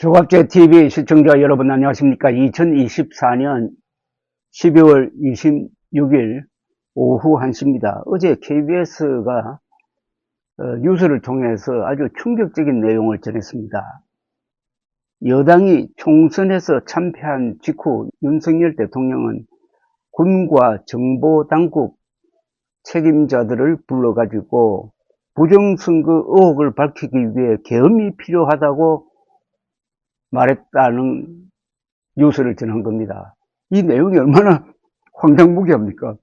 조갑제 TV 시청자 여러분 안녕하십니까? 2024년 12월 26일 오후 1시입니다. 어제 KBS가 뉴스를 통해서 아주 충격적인 내용을 전했습니다. 여당이 총선에서 참패한 직후 윤석열 대통령은 군과 정보당국 책임자들을 불러가지고 부정선거 의혹을 밝히기 위해 계엄이 필요하다고 말했다는 뉴스를 전한 겁니다. 이 내용이 얼마나 황당무계합니까?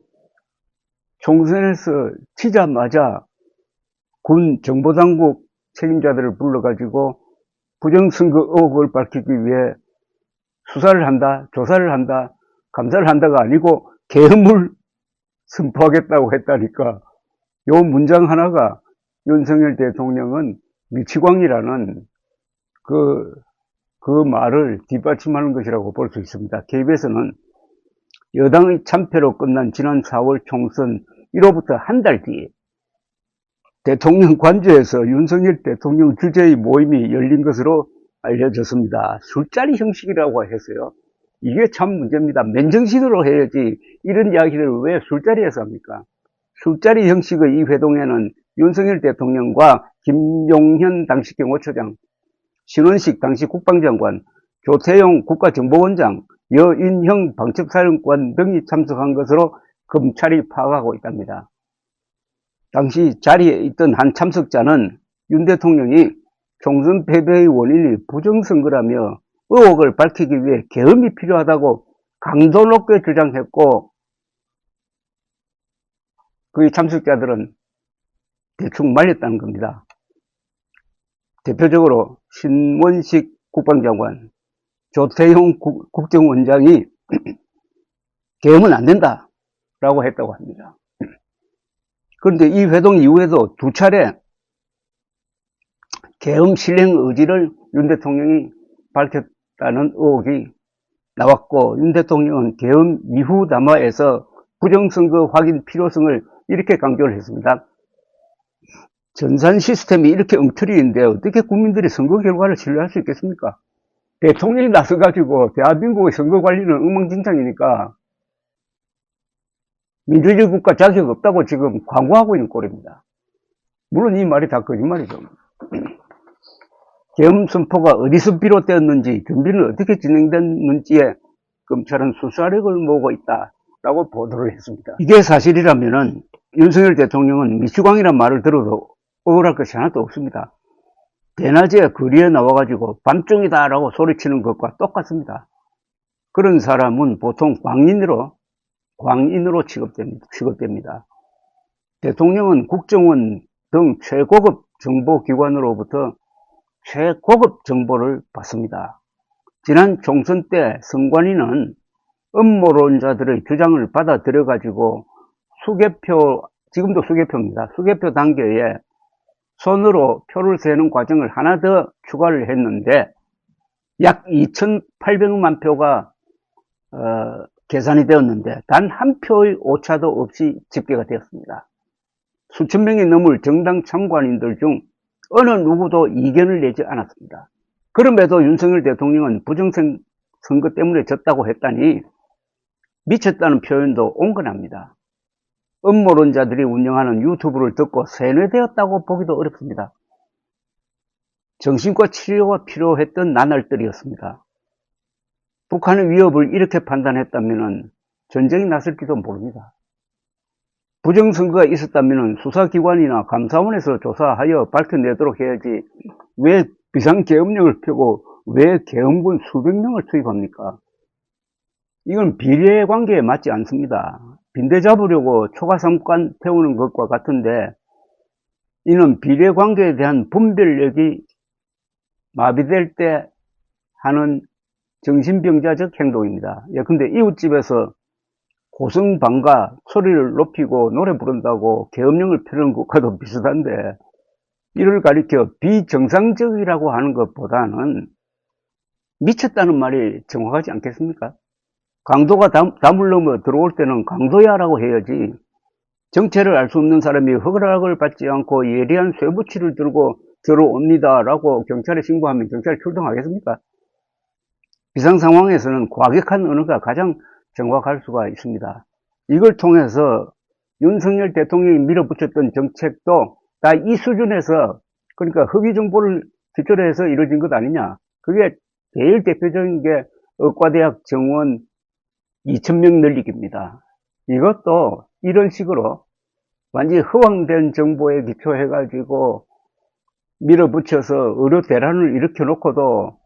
총선에서 치자마자 군 정보당국 책임자들을 불러가지고 부정선거 의혹을 밝히기 위해 수사를 한다, 조사를 한다, 감사를 한다가 아니고 계엄을 선포하겠다고 했다니까. 요 문장 하나가 윤석열 대통령은 미치광이라는 그 말을 뒷받침하는 것이라고 볼 수 있습니다. KBS는 여당의 참패로 끝난 지난 4월 총선 1호부터 한 달 뒤에 대통령 관저에서 윤석열 대통령 주재의 모임이 열린 것으로 알려졌습니다. 술자리 형식이라고 했어요. 이게 참 문제입니다. 맨정신으로 해야지 이런 이야기를 왜 술자리에서 합니까? 술자리 형식의 이 회동에는 윤석열 대통령과 김용현 당시 경호처장, 신원식 당시 국방장관, 조태용 국가정보원장, 여인형 방첩사령관 등이 참석한 것으로 검찰이 파악하고 있답니다. 당시 자리에 있던 한 참석자는 윤 대통령이 총선 패배의 원인이 부정선거라며 의혹을 밝히기 위해 계엄이 필요하다고 강도 높게 주장했고, 그 참석자들은 대충 말렸다는 겁니다. 대표적으로 신원식 국방장관, 조태용 국정원장이 계엄은 안 된다 라고 했다고 합니다. 그런데 이 회동 이후에도 두 차례 계엄 실행 의지를 윤 대통령이 밝혔다는 의혹이 나왔고, 윤 대통령은 계엄 이후 담화에서 부정선거 확인 필요성을 이렇게 강조를 했습니다. 전산 시스템이 이렇게 엉터리인데 어떻게 국민들이 선거 결과를 신뢰할 수 있겠습니까? 대통령이 나서가지고 대한민국의 선거 관리는 엉망진창이니까 민주주의 국가 자격 없다고 지금 광고하고 있는 꼴입니다. 물론 이 말이 다 거짓말이죠. 계엄 선포가 어디서 비롯되었는지, 준비는 어떻게 진행됐는지에 검찰은 수사력을 모으고 있다라고 보도를 했습니다. 이게 사실이라면은 윤석열 대통령은 미치광이란 말을 들어도 억울할 것이 하나도 없습니다. 대낮에 거리에 나와가지고 밤중이다 라고 소리치는 것과 똑같습니다. 그런 사람은 보통 광인으로 취급됩니다. 대통령은 국정원 등 최고급 정보기관으로부터 최고급 정보를 받습니다. 지난 총선 때 선관위는 음모론자들의 주장을 받아들여가지고 지금도 수개표입니다. 수개표 단계에 손으로 표를 세는 과정을 하나 더 추가를 했는데 약 2,800만 표가 계산이 되었는데 단 한 표의 오차도 없이 집계가 되었습니다. 수천 명이 넘을 정당 참관인들 중 어느 누구도 이견을 내지 않았습니다. 그럼에도 윤석열 대통령은 부정선거 때문에 졌다고 했다니 미쳤다는 표현도 온건합니다. 음모론자들이 운영하는 유튜브를 듣고 세뇌되었다고 보기도 어렵습니다. 정신과 치료가 필요했던 나날들이었습니다. 북한의 위협을 이렇게 판단했다면 전쟁이 났을지도 모릅니다. 부정선거가 있었다면 수사기관이나 감사원에서 조사하여 밝혀내도록 해야지 왜 비상계엄령을 펴고 왜 계엄군 수백 명을 투입합니까? 이건 비례관계에 맞지 않습니다. 빈대 잡으려고 초가삼간 태우는 것과 같은데 이는 비례관계에 대한 분별력이 마비될 때 하는 정신병자적 행동입니다. 근데 이웃집에서 고성방가 소리를 높이고 노래 부른다고 계엄령을 펴는 것과도 비슷한데 이를 가리켜 비정상적이라고 하는 것보다는 미쳤다는 말이 정확하지 않겠습니까? 강도가 담을 넘어 들어올 때는 강도야라고 해야지 정체를 알 수 없는 사람이 허락을 받지 않고 예리한 쇠붙이를 들고 들어옵니다라고 경찰에 신고하면 경찰이 출동하겠습니까? 비상 상황에서는 과격한 언어가 가장 정확할 수가 있습니다. 이걸 통해서 윤석열 대통령이 밀어붙였던 정책도 다 이 수준에서, 그러니까 허위 정보를 기초로 해서 이루어진 것 아니냐. 그게 제일 대표적인 게 의과대학 정원 2,000명 늘리기입니다. 이것도 이런 식으로 완전히 허황된 정보에 기초해가지고 밀어붙여서 의료 대란을 일으켜 놓고도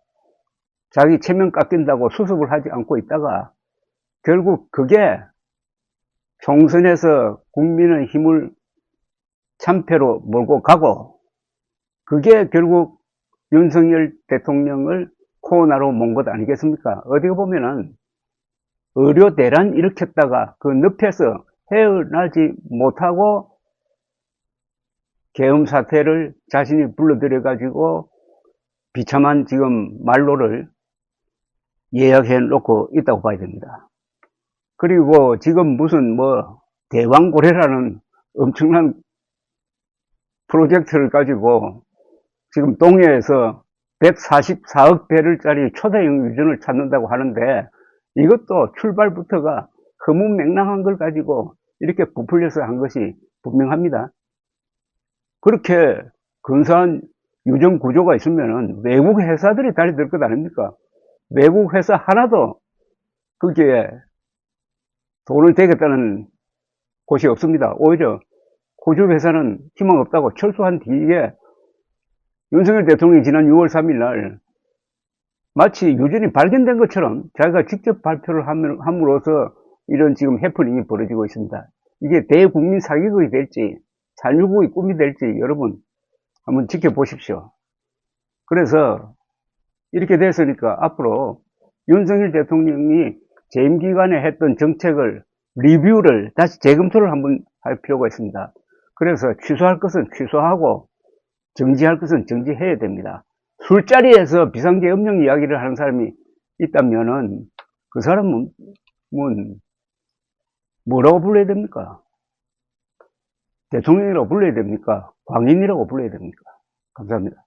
자기 체면 깎인다고 수습을 하지 않고 있다가 결국 그게 총선에서 국민의 힘을 참패로 몰고 가고, 그게 결국 윤석열 대통령을 코너로 먼 것 아니겠습니까? 어디 보면은 의료 대란 일으켰다가 그 늪에서 헤어나지 못하고 계엄 사태를 자신이 불러들여 가지고 비참한 지금 말로를 예약해 놓고 있다고 봐야 됩니다. 그리고 지금 무슨 대왕고래라는 엄청난 프로젝트를 가지고 지금 동해에서 144억 배럴짜리 초대형 유전을 찾는다고 하는데, 이것도 출발부터가 허무맹랑한 걸 가지고 이렇게 부풀려서 한 것이 분명합니다. 그렇게 근사한 유전 구조가 있으면 외국 회사들이 달려들 것 아닙니까? 외국 회사 하나도 거기에 돈을 대겠다는 곳이 없습니다. 오히려 호주 회사는 희망 없다고 철수한 뒤에 윤석열 대통령이 지난 6월 3일 날 마치 유전이 발견된 것처럼 자기가 직접 발표를 함으로써 이런 지금 해프닝이 벌어지고 있습니다. 이게 대국민 사기극이 될지 잔류국의 꿈이 될지 여러분 한번 지켜보십시오. 그래서 이렇게 됐으니까 앞으로 윤석열 대통령이 재임 기간에 했던 정책을 리뷰를 다시 재검토를 한번 할 필요가 있습니다. 그래서 취소할 것은 취소하고 정지할 것은 정지해야 됩니다. 술자리에서 비상계엄령 이야기를 하는 사람이 있다면은 그 사람은 뭐라고 불러야 됩니까? 대통령이라고 불러야 됩니까? 광인이라고 불러야 됩니까? 감사합니다.